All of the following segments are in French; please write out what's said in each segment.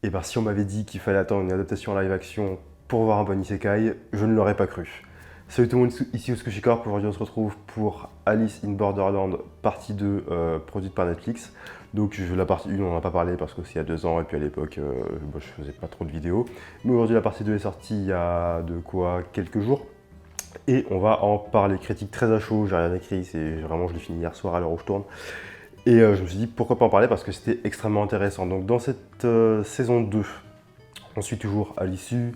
Et ben si on m'avait dit qu'il fallait attendre une adaptation en live action pour voir un bon isekai, je ne l'aurais pas cru. Salut tout le monde, ici Osukushi Corp. Aujourd'hui on se retrouve pour Alice in Borderland partie 2 produite par Netflix. Donc la partie 1 on n'en a pas parlé parce que c'est il y a 2 ans et puis à l'époque je faisais pas trop de vidéos. Mais aujourd'hui la partie 2 est sortie il y a de quoi quelques jours. Et on va en parler, critique très à chaud, j'ai rien écrit, c'est vraiment je l'ai fini hier soir à l'heure où je tourne. Et je me suis dit pourquoi pas en parler parce que c'était extrêmement intéressant. Donc dans cette saison 2, on suit toujours Alisu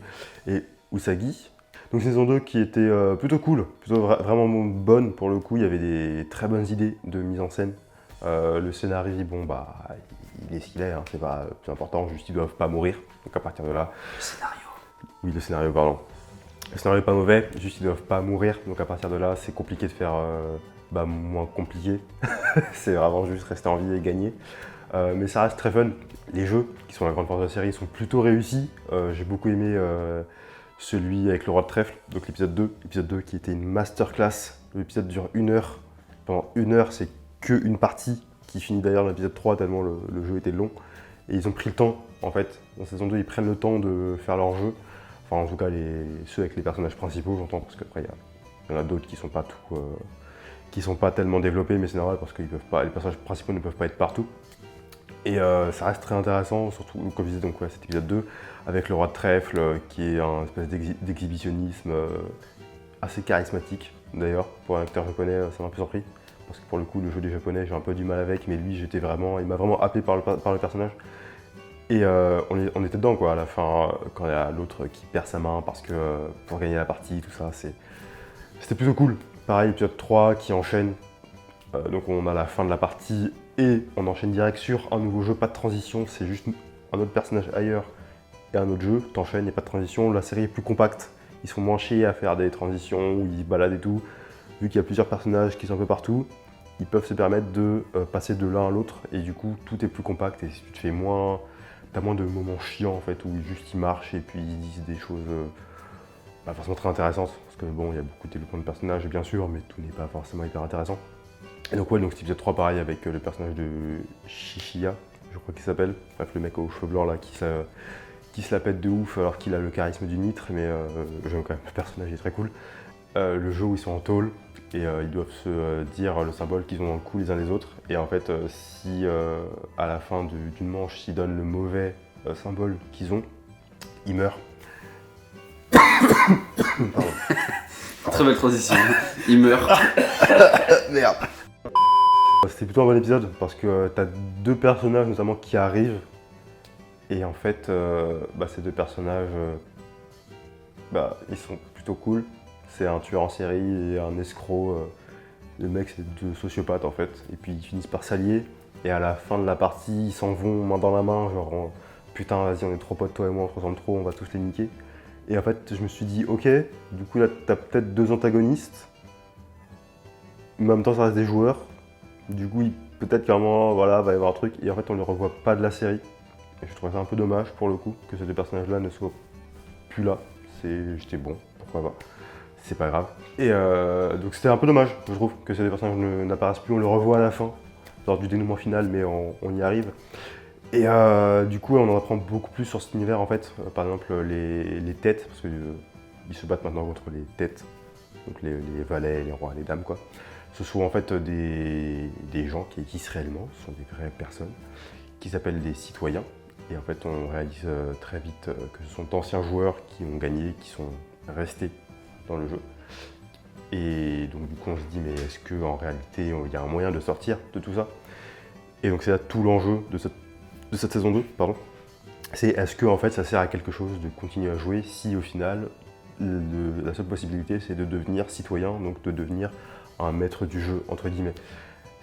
et Usagi. Donc saison 2 qui était plutôt cool, plutôt vraiment bonne pour le coup, il y avait des très bonnes idées de mise en scène. Le scénario, bon bah, il est ce qu'il est, hein, c'est pas plus important, juste ils doivent pas mourir. Donc à partir de là... Le scénario. Oui, le scénario, pardon. Le scénario est pas mauvais, juste ils doivent pas mourir. Donc à partir de là, c'est compliqué de faire moins compliqué. C'est vraiment juste rester en vie et gagner. Mais ça reste très fun. Les jeux, qui sont la grande force de la série, sont plutôt réussis. J'ai beaucoup aimé celui avec le roi de trèfle, donc l'épisode 2. L'épisode 2 qui était une masterclass. L'épisode dure 1 heure. Pendant 1 heure, c'est qu'une partie, qui finit d'ailleurs dans l'épisode 3 tellement le jeu était long. Et ils ont pris le temps, en fait. Dans saison 2, ils prennent le temps de faire leur jeu. Enfin, en tout cas, ceux avec les personnages principaux, j'entends, parce qu'après, il y en a d'autres qui sont pas qui sont pas tellement développés, mais c'est normal parce que les personnages principaux ne peuvent pas être partout. Et ça reste très intéressant, surtout comme je disais donc cet épisode 2, avec le roi de trèfle, qui est un espèce d'exhibitionnisme assez charismatique. D'ailleurs, pour un acteur japonais, ça m'a un peu surpris, parce que pour le coup, le jeu des japonais, j'ai un peu du mal avec, mais lui, il m'a vraiment happé par le personnage. Et on était dedans quoi, à la fin, quand il y a l'autre qui perd sa main parce que pour gagner la partie, tout ça, c'était plutôt cool. Pareil, épisode 3 qui enchaîne, donc on a la fin de la partie et on enchaîne direct sur un nouveau jeu, pas de transition, c'est juste un autre personnage ailleurs et un autre jeu, t'enchaînes, il n'y a pas de transition, la série est plus compacte, ils sont moins chiés à faire des transitions où ils se baladent et tout, vu qu'il y a plusieurs personnages qui sont un peu partout, ils peuvent se permettre de passer de l'un à l'autre et du coup tout est plus compact et tu te fais moins... T'as moins de moments chiants en fait où juste ils marchent et puis ils disent des choses pas forcément très intéressantes parce que bon il y a beaucoup de développement de personnages bien sûr mais tout n'est pas forcément hyper intéressant. Et donc ouais donc cet épisode 3 pareil avec le personnage de Shishiya, je crois qu'il s'appelle, bref le mec aux cheveux blancs là qui se la pète de ouf alors qu'il a le charisme du nitre mais j'aime quand même le personnage, il est très cool. Le jeu où ils sont en tôle et ils doivent se dire le symbole qu'ils ont dans le cou les uns les autres. Et en fait, si à la fin d'une manche, s'ils donnent le mauvais symbole qu'ils ont, ils meurent. Pardon. Très belle transition. Il meurt. Merde. C'était plutôt un bon épisode parce que t'as 2 personnages notamment qui arrivent. Et en fait, ces 2 personnages, ils sont plutôt cool. C'est un tueur en série et un escroc. Le mec, c'est 2 sociopathes en fait. Et puis ils finissent par s'allier. Et à la fin de la partie, ils s'en vont main dans la main, genre putain, vas-y, on est trop potes, toi et moi, on se ressemble trop, on va tous les niquer. Et en fait, je me suis dit, ok, du coup là, t'as peut-être 2 antagonistes. Mais en même temps, ça reste des joueurs. Du coup, peut-être qu'à un moment, voilà, va y avoir un truc. Et en fait, on ne les revoit pas de la série. Et je trouvais ça un peu dommage pour le coup que ces 2 personnages-là ne soient plus là. J'étais bon, pourquoi pas. C'est pas grave. Et donc c'était un peu dommage, je trouve, que ces 2 personnages n'apparaissent plus. On le revoit à la fin, lors du dénouement final, mais on y arrive. Et du coup, on en apprend beaucoup plus sur cet univers en fait. Par exemple, les têtes, parce qu'ils se battent maintenant contre les têtes. Donc les valets, les rois, les dames quoi. Ce sont en fait des gens qui existent réellement, ce sont des vraies personnes, qui s'appellent des citoyens. Et en fait, on réalise très vite que ce sont d'anciens joueurs qui ont gagné, qui sont restés dans le jeu. Et donc du coup on se dit mais est-ce qu'en réalité il y a un moyen de sortir de tout ça? Et donc c'est là tout l'enjeu de cette saison 2, pardon. C'est est-ce que en fait ça sert à quelque chose de continuer à jouer si au final la seule possibilité c'est de devenir citoyen, donc de devenir un maître du jeu entre guillemets.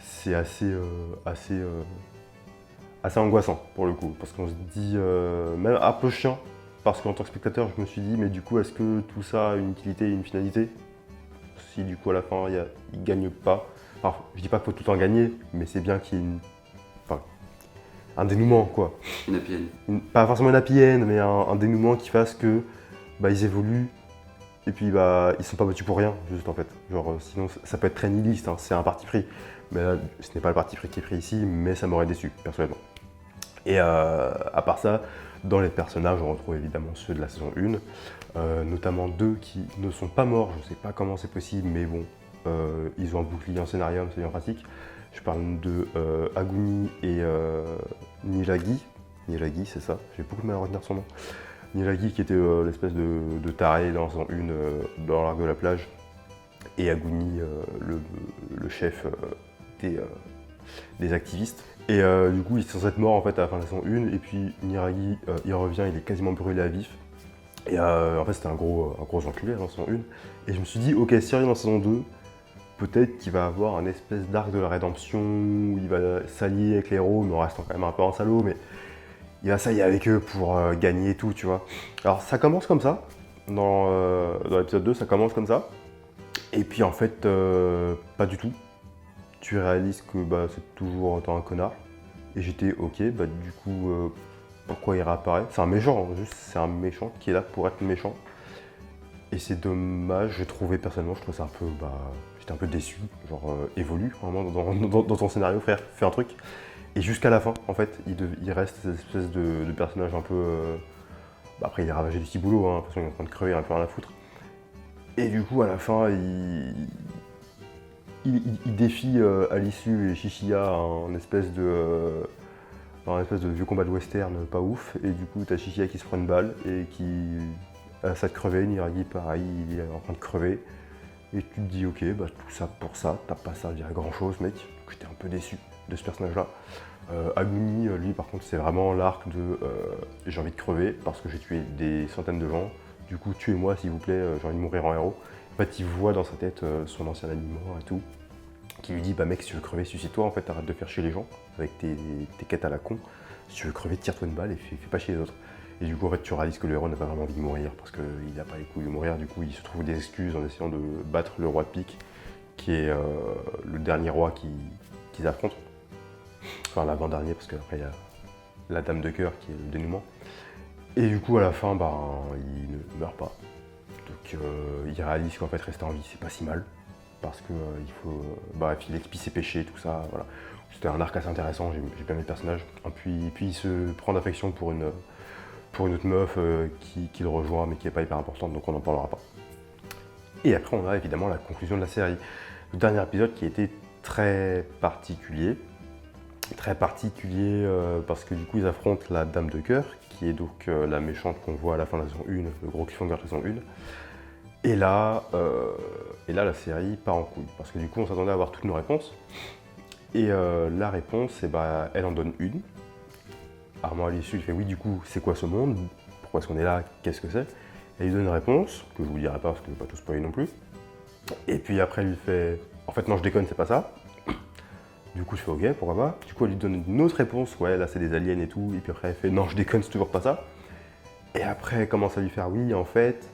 C'est assez angoissant pour le coup, parce qu'on se dit même un peu chiant. Parce qu'en tant que spectateur, je me suis dit, mais du coup, est-ce que tout ça a une utilité et une finalité? Si du coup, à la fin, il ne gagne pas. Enfin, je dis pas qu'il faut tout le temps gagner, mais c'est bien qu'il y ait un dénouement, quoi. Une happy end. Pas forcément une happy end, mais un dénouement qui fasse que ils évoluent et puis ils sont pas battus pour rien, juste en fait. Genre, sinon, ça peut être très nihiliste, hein, c'est un parti pris. Mais là, ce n'est pas le parti pris qui est pris ici, mais ça m'aurait déçu, personnellement. Et à part ça, dans les personnages, on retrouve évidemment ceux de la saison 1, notamment 2 qui ne sont pas morts, je ne sais pas comment c'est possible, mais bon, ils ont un bouclier en scénarium, c'est bien pratique. Je parle de Aguni et Nilagi. Nilagi, c'est ça, j'ai beaucoup de mal à retenir son nom. Nilagi qui était l'espèce de taré dans la saison 1 dans l'arc de la plage. Et Aguni, le chef des activistes. Et du coup, il est censé être mort en fait à la fin de la saison 1. Et puis Niragi, il revient, il est quasiment brûlé à vif. Et en fait, c'était un gros enculé dans la saison 1. Et je me suis dit, ok, si il revient dans la saison 2, peut-être qu'il va avoir un espèce d'arc de la rédemption où il va s'allier avec les héros, mais en restant quand même un peu en salaud. Mais il va s'allier avec eux pour gagner et tout, tu vois. Alors, ça commence comme ça. Dans l'épisode 2, ça commence comme ça. Et puis en fait, pas du tout. Tu réalises que c'est toujours autant un connard. Et j'étais ok, du coup, pourquoi il réapparaît? C'est un méchant, juste c'est un méchant qui est là pour être méchant. Et c'est dommage, j'ai trouvé personnellement, je trouve ça un peu, j'étais un peu déçu, genre évolue vraiment dans ton scénario, frère, fais un truc. Et jusqu'à la fin, en fait, il reste cette espèce de personnage un peu. Après, il est ravagé du petit boulot, hein, de toute façon, il est en train de crever, il a plus rien à foutre. Et du coup, à la fin, il défie Alisu et Shishiya en espèce de vieux combat de western pas ouf. Et du coup, t'as Shishiya qui se prend une balle et qui a ça de crever. Niragi, pareil, il est en train de crever. Et tu te dis, ok, tout ça pour ça, t'as pas servi à grand chose, mec. J'étais un peu déçu de ce personnage-là. Aguni, lui, par contre, c'est vraiment l'arc de j'ai envie de crever parce que j'ai tué des centaines de gens. Du coup, tuez-moi s'il vous plaît, j'ai envie de mourir en héros. En fait, il voit dans sa tête son ancien ami mort et tout, qui lui dit mec, si tu veux crever, suicide-toi, en fait, arrête de faire chier les gens avec tes quêtes à la con. Si tu veux crever, tire-toi une balle et fais pas chier les autres. Et du coup, en fait, tu réalises que le héros n'a pas vraiment envie de mourir parce qu'il n'a pas les couilles de mourir. Du coup, il se trouve des excuses en essayant de battre le roi de pique, qui est le dernier roi qu'ils affrontent. Enfin, l'avant-dernier, parce qu'après, il y a la dame de cœur qui est le dénouement. Et du coup, à la fin, il ne meurt pas. Donc, il réalise qu'en fait, rester en vie, c'est pas si mal. Parce que il faut. Il expie ses péchés, tout ça. Voilà. C'était un arc assez intéressant, j'ai bien aimé le personnage. Et puis, il se prend d'affection pour une autre meuf qui le rejoint, mais qui n'est pas hyper importante, donc on n'en parlera pas. Et après, on a évidemment la conclusion de la série. Le dernier épisode qui a été très particulier. Très particulier parce que du coup, ils affrontent la Dame de Cœur, qui est donc la méchante qu'on voit à la fin de la saison 1, le gros cliffhanger de la saison 1. Et là, la série part en couille, parce que du coup, on s'attendait à avoir toutes nos réponses. Et la réponse, elle en donne une. Armand à l'issue, il fait oui, du coup, c'est quoi ce monde? Pourquoi est-ce qu'on est là? Qu'est-ce que c'est? Et il donne une réponse, que je vous dirai pas parce que je ne vais pas tout spoiler non plus. Et puis après, il fait en fait, non, je déconne, c'est pas ça. Du coup, je fais ok, pourquoi pas. Du coup, elle lui donne une autre réponse, ouais, là c'est des aliens et tout. Et puis après, elle fait non, je déconne, c'est toujours pas ça. Et après, elle commence à lui faire oui, en fait,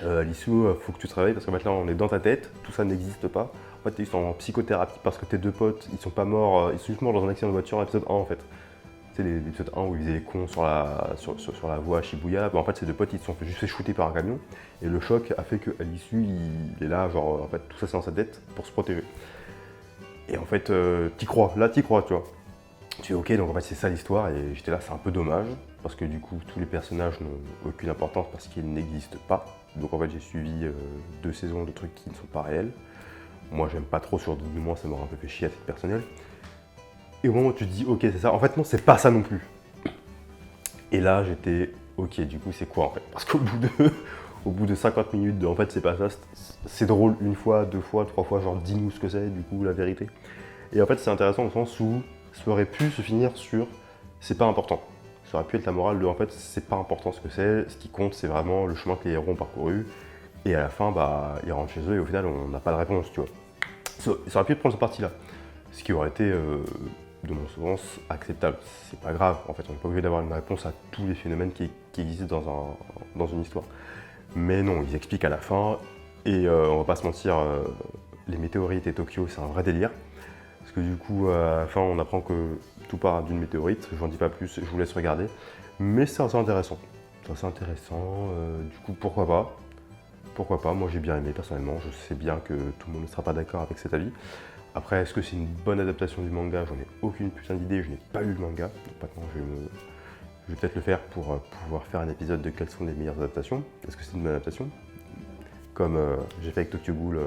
Alissou, faut que tu te réveilles parce que maintenant on est dans ta tête, tout ça n'existe pas. En fait, ils sont en psychothérapie parce que tes deux potes, ils sont pas morts, ils sont juste morts dans un accident de voiture, épisode 1 en fait. C'est l'épisode 1 où ils faisaient les cons sur la voie à Shibuya. En fait, ces deux potes, ils se sont juste fait shooter par un camion. Et le choc a fait qu'à l'issue, il est là, genre, en fait, tout ça c'est dans sa tête pour se protéger. Et en fait, t'y crois, tu vois. Tu es ok, donc en fait, c'est ça l'histoire. Et j'étais là, c'est un peu dommage. Parce que du coup, tous les personnages n'ont aucune importance parce qu'ils n'existent pas. Donc en fait, j'ai suivi 2 saisons de trucs qui ne sont pas réels. Moi, j'aime pas trop sur dénouement, ça m'aurait un peu fait chier à titre personnel. Et au moment où tu te dis, ok, c'est ça, en fait, non, c'est pas ça non plus. Et là, j'étais, ok, du coup, c'est quoi en fait? Parce qu'au bout de 50 minutes, en fait, c'est pas ça, c'est drôle une fois, 2 fois, 3 fois, genre, dis-nous ce que c'est, du coup, la vérité. Et en fait, c'est intéressant au sens où ça aurait pu se finir sur, c'est pas important. Ça aurait pu être la morale de, en fait, c'est pas important ce que c'est, ce qui compte, c'est vraiment le chemin que les héros ont parcouru. Et à la fin, ils rentrent chez eux et au final, on n'a pas de réponse, tu vois. Ça aurait pu prendre cette partie-là. Ce qui aurait été, de mon sens, acceptable. C'est pas grave, en fait, on n'est pas obligé d'avoir une réponse à tous les phénomènes qui existent dans une histoire. Mais non, ils expliquent à la fin, et on va pas se mentir, les météorites et Tokyo, c'est un vrai délire. Parce que du coup, à la fin, on apprend que tout part d'une météorite, j'en dis pas plus, je vous laisse regarder. Mais c'est assez intéressant. C'est assez intéressant, du coup, pourquoi pas? Pourquoi pas, moi j'ai bien aimé personnellement, je sais bien que tout le monde ne sera pas d'accord avec cet avis. Après, est-ce que c'est une bonne adaptation du manga? J'en ai aucune putain d'idée, je n'ai pas lu le manga. Donc maintenant, je vais peut-être le faire pour pouvoir faire un épisode de quelles sont les meilleures adaptations. Est-ce que c'est une bonne adaptation? Comme j'ai fait avec Tokyo Ghoul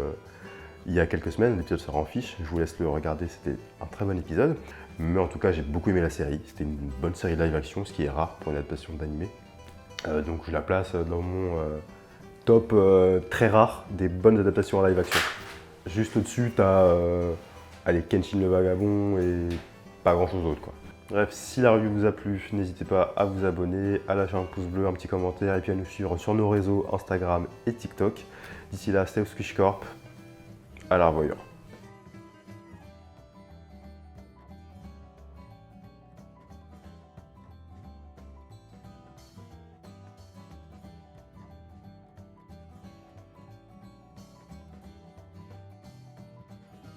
il y a quelques semaines, l'épisode sera en fiche, je vous laisse le regarder, c'était un très bon épisode. Mais en tout cas, j'ai beaucoup aimé la série, c'était une bonne série live action, ce qui est rare pour une adaptation d'animé. Donc je la place dans mon top très rare des bonnes adaptations en live action. Juste au-dessus, t'as allez, Kenshin le Vagabond et pas grand-chose d'autre, quoi. Bref, si la review vous a plu, n'hésitez pas à vous abonner, à lâcher un pouce bleu, un petit commentaire et puis à nous suivre sur nos réseaux Instagram et TikTok. D'ici là, c'était Squish Corp. À la revoyure.